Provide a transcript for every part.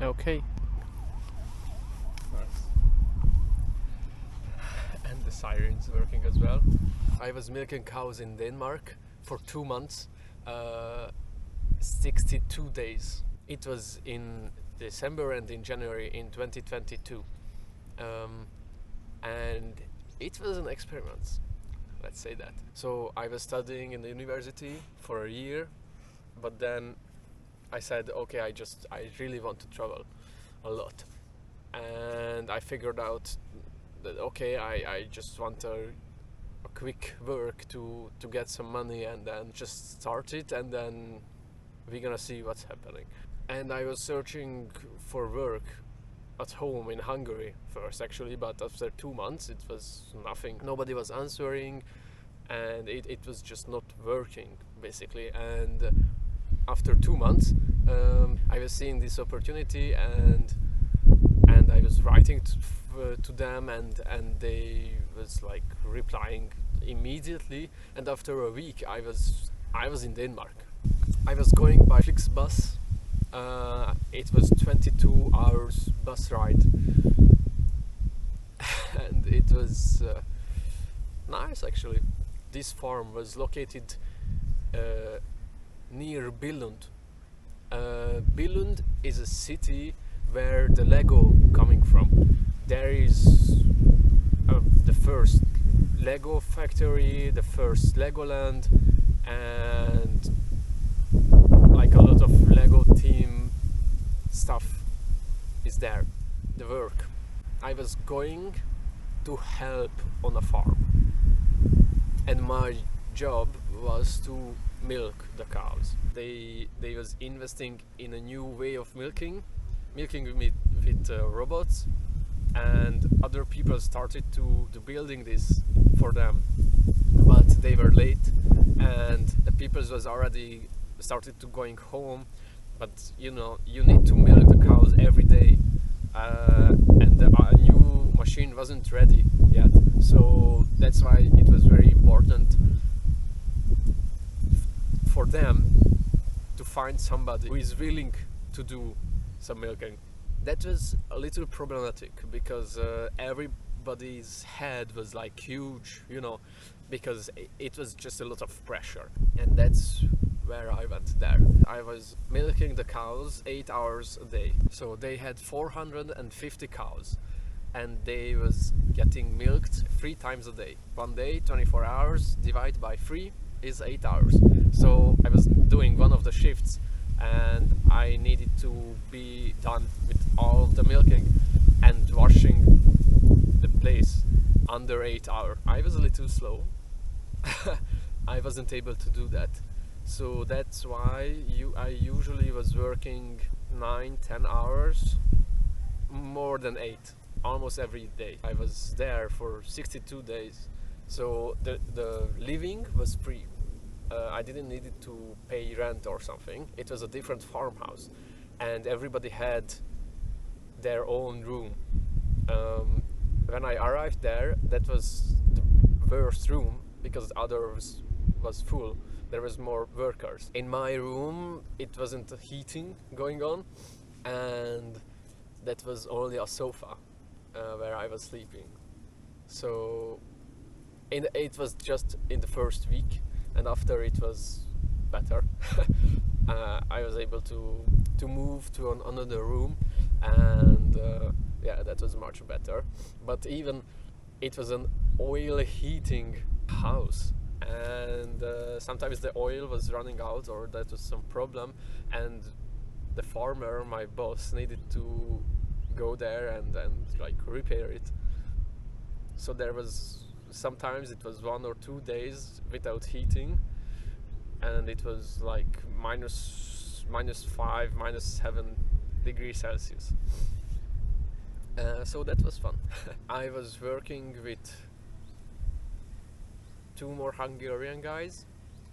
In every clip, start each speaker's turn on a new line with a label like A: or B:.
A: Okay.
B: Nice. And the siren's working as well. I was milking cows in Denmark for 2 months, 62 days. It was in December and in January in 2022. Um, and it was an experiment, let's say that. So I was studying in the university for a year, but then I said, okay, I really want to travel a lot. And I figured out that, okay, I just want a quick work to get some money and then just start it, and then we're gonna see what's happening. And I was searching for work at home in Hungary first, actually, but after 2 months it was nothing. Nobody was answering, and it was just not working, basically. And after 2 months, I was seeing this opportunity, and I was writing to them, and they was like replying immediately. And after a week, I was in Denmark. I was going by Flixbus. It was 22 hours bus ride, and it was nice actually. This farm was located near Billund. Billund is a city where the Lego coming from. There is the first Lego factory, the first Legoland, and like a lot of Lego team stuff is there. The work. I was going to help on a farm, and my job was to milk the cows. They was investing in a new way of milking with robots, and other people started to building this for them, but they were late, and the people was already started to going home. But you need to milk the cows every day, and the new machine wasn't ready yet. So that's why it was very important for them to find somebody who is willing to do some milking. That was a little problematic because everybody's head was like huge, because it was just a lot of pressure, and that's where I went there. I was milking the cows 8 hours a day, so they had 450 cows, and they was getting milked 3 times a day. One day, 24 hours divided by 3 is 8 hours. So I was doing one of the shifts, and I needed to be done with all of the milking and washing the place under 8 hours. I was a little slow. I wasn't able to do that. So that's why I usually was working 9-10 hours, more than 8, almost every day. I was there for 62 days. So the living was free. I didn't need to pay rent or something. It was a different farmhouse, and everybody had their own room. When I arrived there, that was the worst room because others was full. There was more workers. In my room, it wasn't heating going on, and that was only a sofa where I was sleeping. So it was just in the first week, and after it was better. I was able to move to another room, and yeah, that was much better. But even it was an oil heating house, and sometimes the oil was running out, or that was some problem, and the farmer, my boss, needed to go there and like repair it. So there was sometimes it was 1 or 2 days without heating, and it was like -5, -7 degrees Celsius. So that was fun. I was working with 2 more Hungarian guys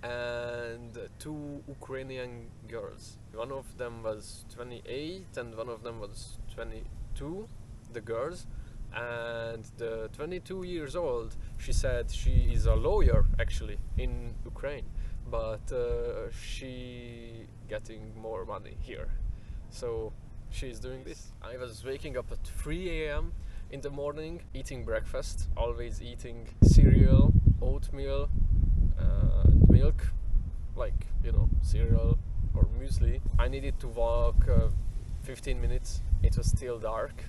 B: and 2 Ukrainian girls. One of them was 28 and one of them was 22, the girls. And the 22 years old, she said she is a lawyer actually in Ukraine, but she getting more money here. So she's doing this. I was waking up at 3 a.m. in the morning, eating breakfast, always eating cereal, oatmeal, milk, like, cereal or muesli. I needed to walk 15 minutes. It was still dark.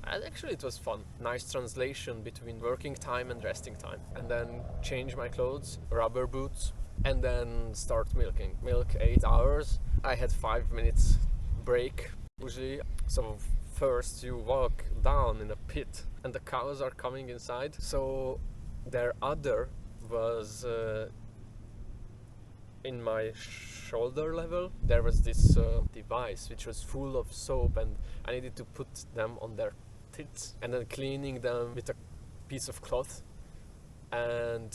B: And actually it was fun. Nice translation between working time and resting time. And then change my clothes, rubber boots, and then start milking. Milk 8 hours. I had 5 minutes break usually. So first you walk down in a pit and the cows are coming inside. So their udder was in my shoulder level. There was this device which was full of soap, and I needed to put them on their tits and then cleaning them with a piece of cloth. And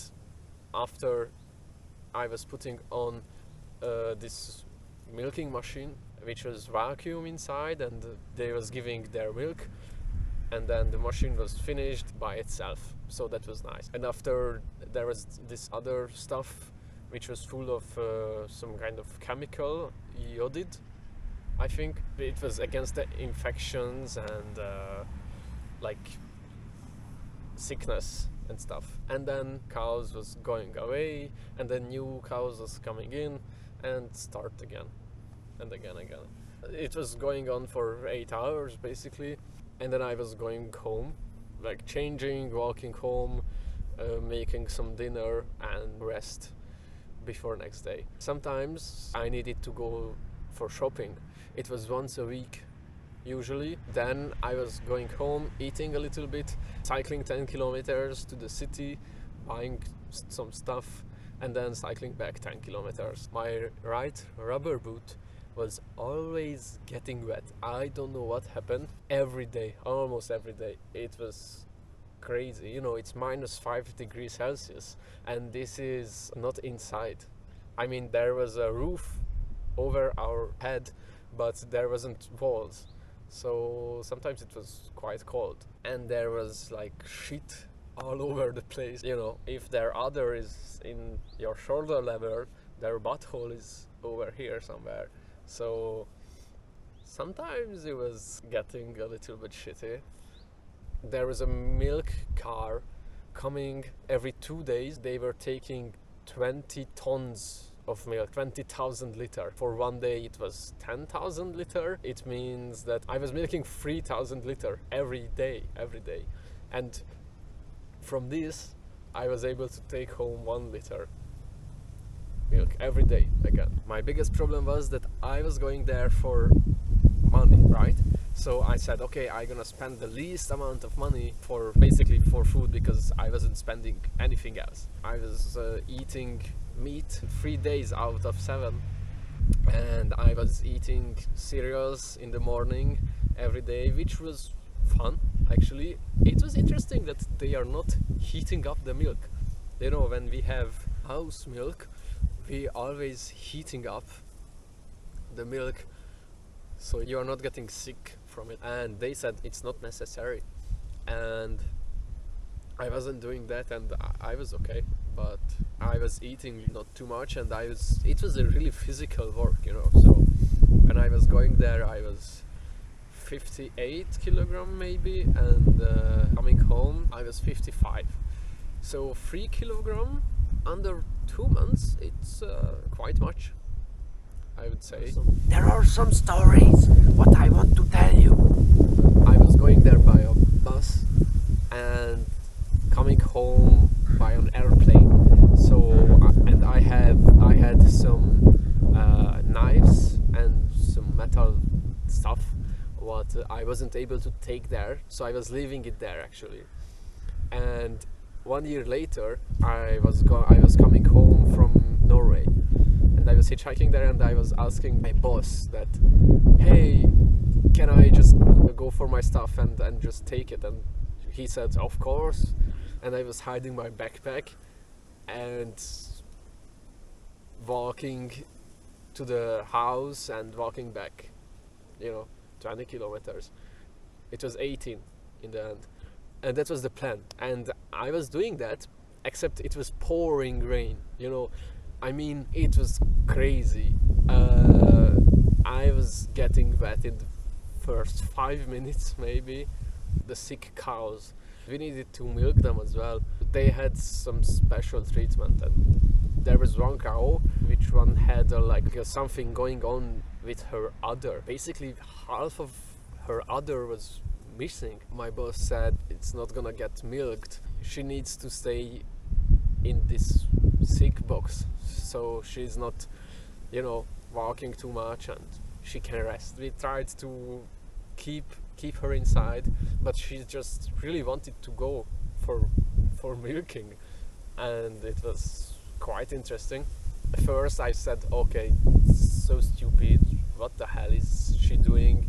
B: after I was putting on this milking machine which was vacuum inside, and they was giving their milk, and then the machine was finished by itself. So that was nice. And after, there was this other stuff which was full of some kind of chemical, iodide, I think. It was against the infections and like sickness and stuff. And then cows was going away, and then new cows was coming in, and start again and again. It was going on for 8 hours basically, and then I was going home, like changing, walking home, making some dinner and rest before next day. Sometimes I needed to go for shopping. It was once a week usually. Then I was going home, eating a little bit, cycling 10 kilometers to the city, buying some stuff, and then cycling back 10 kilometers. My right rubber boot was always getting wet. I don't know what happened. Every day, almost every day, it was crazy. It's -5 degrees Celsius, and this is not inside. I mean, there was a roof over our head, but there wasn't walls. So sometimes it was quite cold, and there was like shit all over the place. If their udder is in your shoulder level, their butthole is over here somewhere. So sometimes it was getting a little bit shitty. There was a milk car coming every 2 days. They were taking 20 tons of milk, 20,000 liter. For one day it was 10,000 liter. It means that I was milking 3,000 liter every day. And from this I was able to take home 1 liter milk every day again. My biggest problem was that I was going there for money, right? So I said, okay, I'm gonna spend the least amount of money for food, because I wasn't spending anything else. I was eating meat 3 days out of 7, and I was eating cereals in the morning every day, which was fun actually. It was interesting that they are not heating up the milk. When we have house milk, we always heating up the milk, so you are not getting sick from it. And they said it's not necessary, and I wasn't doing that, and I was okay. But I was eating not too much, and it was a really physical work, So when I was going there, I was 58 kilogram maybe, and coming home I was 55. So 3 kilogram under 2 months, it's quite much, I would say.
A: There are some stories what I want to tell you.
B: I was going there by a bus and coming home by an airplane. So and I had some knives and some metal stuff what I wasn't able to take there, so I was leaving it there actually. And 1 year later, I was coming home from Norway, and I was hitchhiking there, and I was asking my boss that, hey, can I just go for my stuff and just take it? And he said, of course. And I was hiding my backpack and walking to the house and walking back, 20 kilometers. It was 18 in the end. And that was the plan. And I was doing that, except it was pouring rain, I mean, it was crazy. I was getting wet in the first 5 minutes maybe. The sick cows, we needed to milk them as well. They had some special treatment, and there was one cow which one had something going on with her udder. Basically half of her udder was missing. My boss said it's not gonna get milked. She needs to stay in this sick box so she's not, walking too much, and she can rest. We tried to keep her inside, but she just really wanted to go for milking, and it was quite interesting. At first I said, okay, so stupid, what the hell is she doing,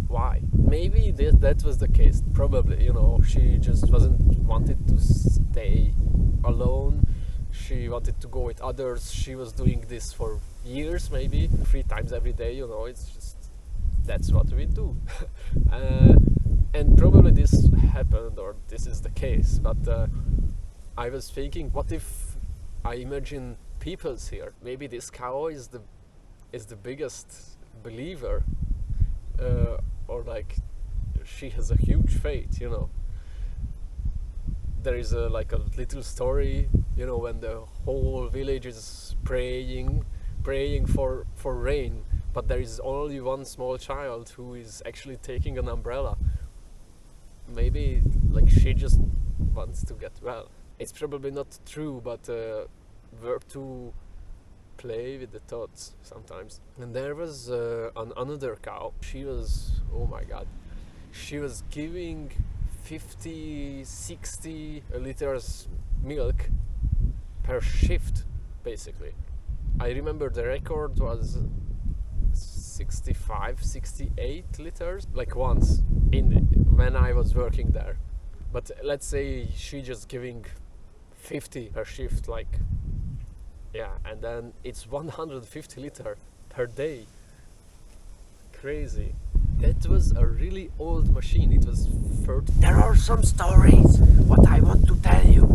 B: why? Maybe that was the case, probably, she just wasn't wanted to stay alone. She wanted to go with others. She was doing this for years, maybe 3 times every day. It's just that's what we do. And probably this happened, or this is the case. But I was thinking, what if I imagine people's here? Maybe this cow is the biggest believer, or she has a huge faith. There is a little story, when the whole village is praying for rain, but there is only one small child who is actually taking an umbrella. Maybe she just wants to get well. It's probably not true, but worth to play with the thoughts sometimes. And there was another cow. She was, oh my god, she was giving 50-60 liters milk per shift, basically. I remember the record was 65-68 liters, once when I was working there. But let's say she just giving 50 per shift, and then it's 150 liter per day. Crazy. That was a really old machine. It was 30.
A: There are some stories what I want to tell you.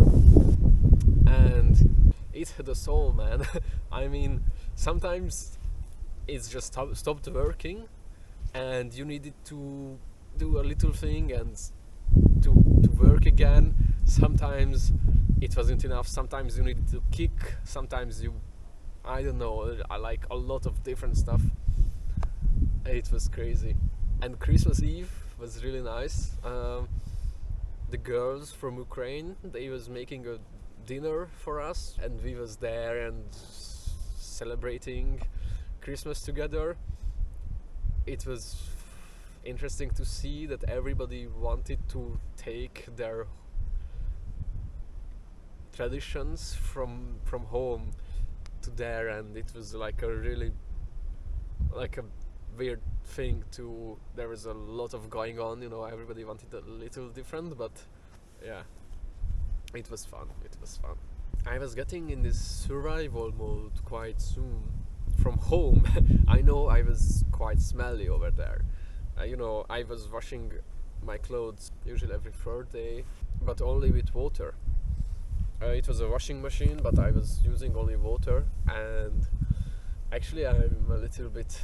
B: And it had a soul, man. I mean, sometimes it's just stopped working, and you needed to do a little thing and to work again. Sometimes it wasn't enough. Sometimes you needed to kick. Sometimes I don't know. I like a lot of different stuff. It was crazy. And Christmas Eve was really nice. The girls from Ukraine, they was making a dinner for us, and we was there and celebrating Christmas together. It was interesting to see that everybody wanted to take their traditions from home to there, and it was a really a weird thing to. There was a lot of going on, everybody wanted a little different, but yeah, it was fun. I was getting in this survival mode quite soon from home. I know I was quite smelly over there. I was washing my clothes usually every third day, but only with water. It was a washing machine, but I was using only water, and actually I'm a little bit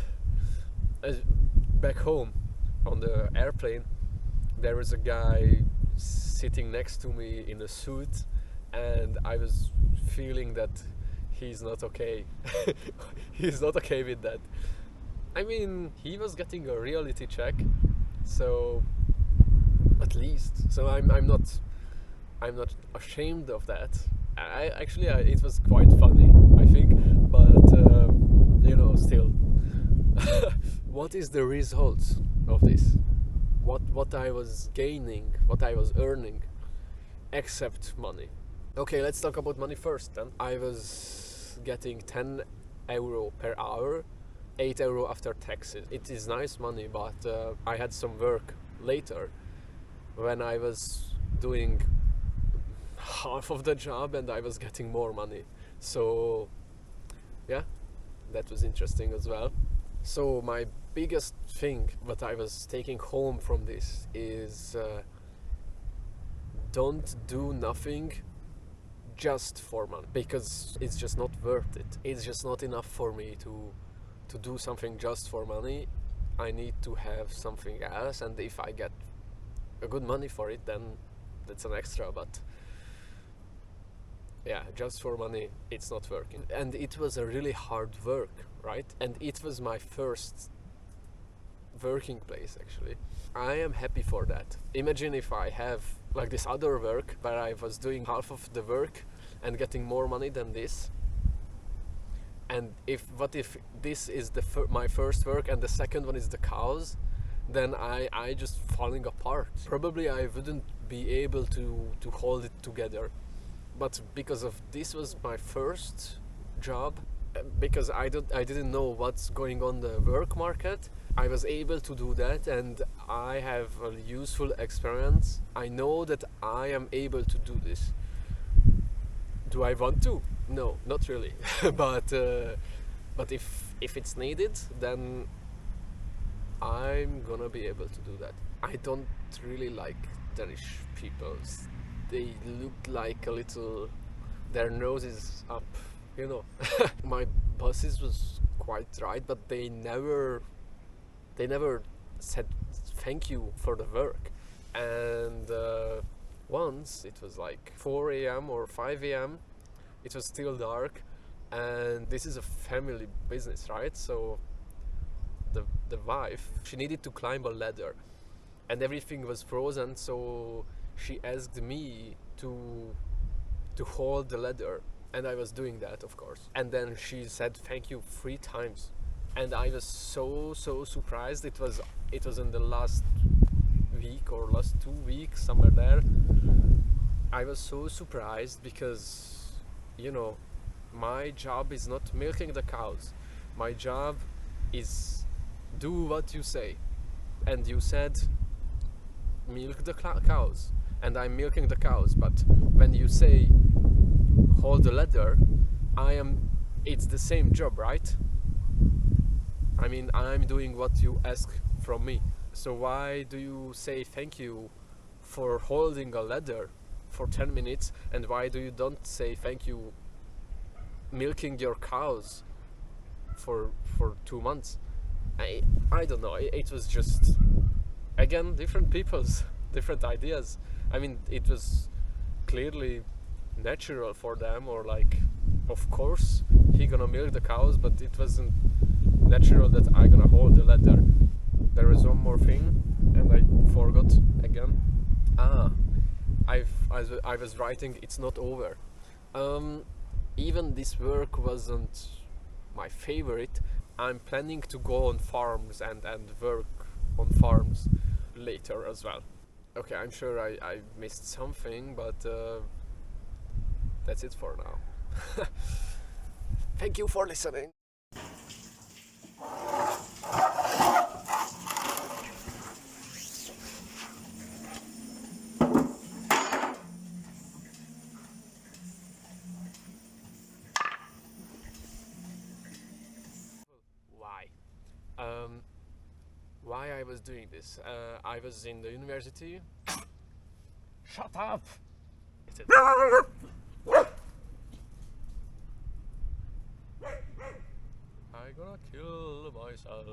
B: back home on the airplane. There was a guy sitting next to me in a suit, and I was feeling that he's not okay. He's not okay with that. I mean, he was getting a reality check, so at least. So I'm not ashamed of that. It was quite funny, I think, but still. What is the result of this? What I was gaining, what I was earning, except money. Okay, let's talk about money first then. I was getting 10 euro per hour, 8 euro after taxes. It is nice money, but I had some work later when I was doing half of the job and I was getting more money. So yeah, that was interesting as well. So my biggest thing that I was taking home from this is don't do nothing just for money, because it's just not worth it. It's just not enough for me to do something just for money. I need to have something else, and if I get a good money for it, then that's an extra. But yeah, just for money, it's not working. And it was a really hard work, right? And it was my first working place, actually. I am happy for that. Imagine if I have like this other work where I was doing half of the work and getting more money than this. And if this is my first work and the second one is the cows, then I just falling apart. Probably I wouldn't be able to hold it together. But because of this was my first job, because I didn't know what's going on the work market, I was able to do that, and I have a useful experience. I know that I am able to do this. Do I want to? No, not really. but if it's needed, then I'm gonna be able to do that. I don't really like Danish people. They look like a little, their nose is up, you know. My bosses was quite right, but they never said thank you for the work. And once it was like 4 a.m. or 5 a.m. It was still dark, and this is a family business, right? So the wife, she needed to climb a ladder, and everything was frozen, so she asked me to hold the ladder, and I was doing that, of course. And then she said thank you 3 times, and I was so surprised. It was in the last week or last 2 weeks, somewhere there. I was so surprised because, you know, my job is not milking the cows. My job is do what you say, and you said milk the cows, and I'm milking the cows. But when you say hold the ladder, it's the same job, right? I mean, I'm doing what you ask from me. So why do you say thank you for holding a ladder for 10 minutes, and why do you don't say thank you milking your cows for 2 months? I don't know. It was just, again, different people's different ideas. I mean, it was clearly natural for them, or like, of course he gonna milk the cows, but it wasn't natural that I gonna hold the ladder. There is one more thing, and I forgot again. I was writing, it's not over. Even this work wasn't my favorite. I'm planning to go on farms and work on farms later as well. Okay, I'm sure I missed something, but that's it for now. Thank you for listening. Why I was doing this? I was in the university. Shut up! I'm gonna kill myself.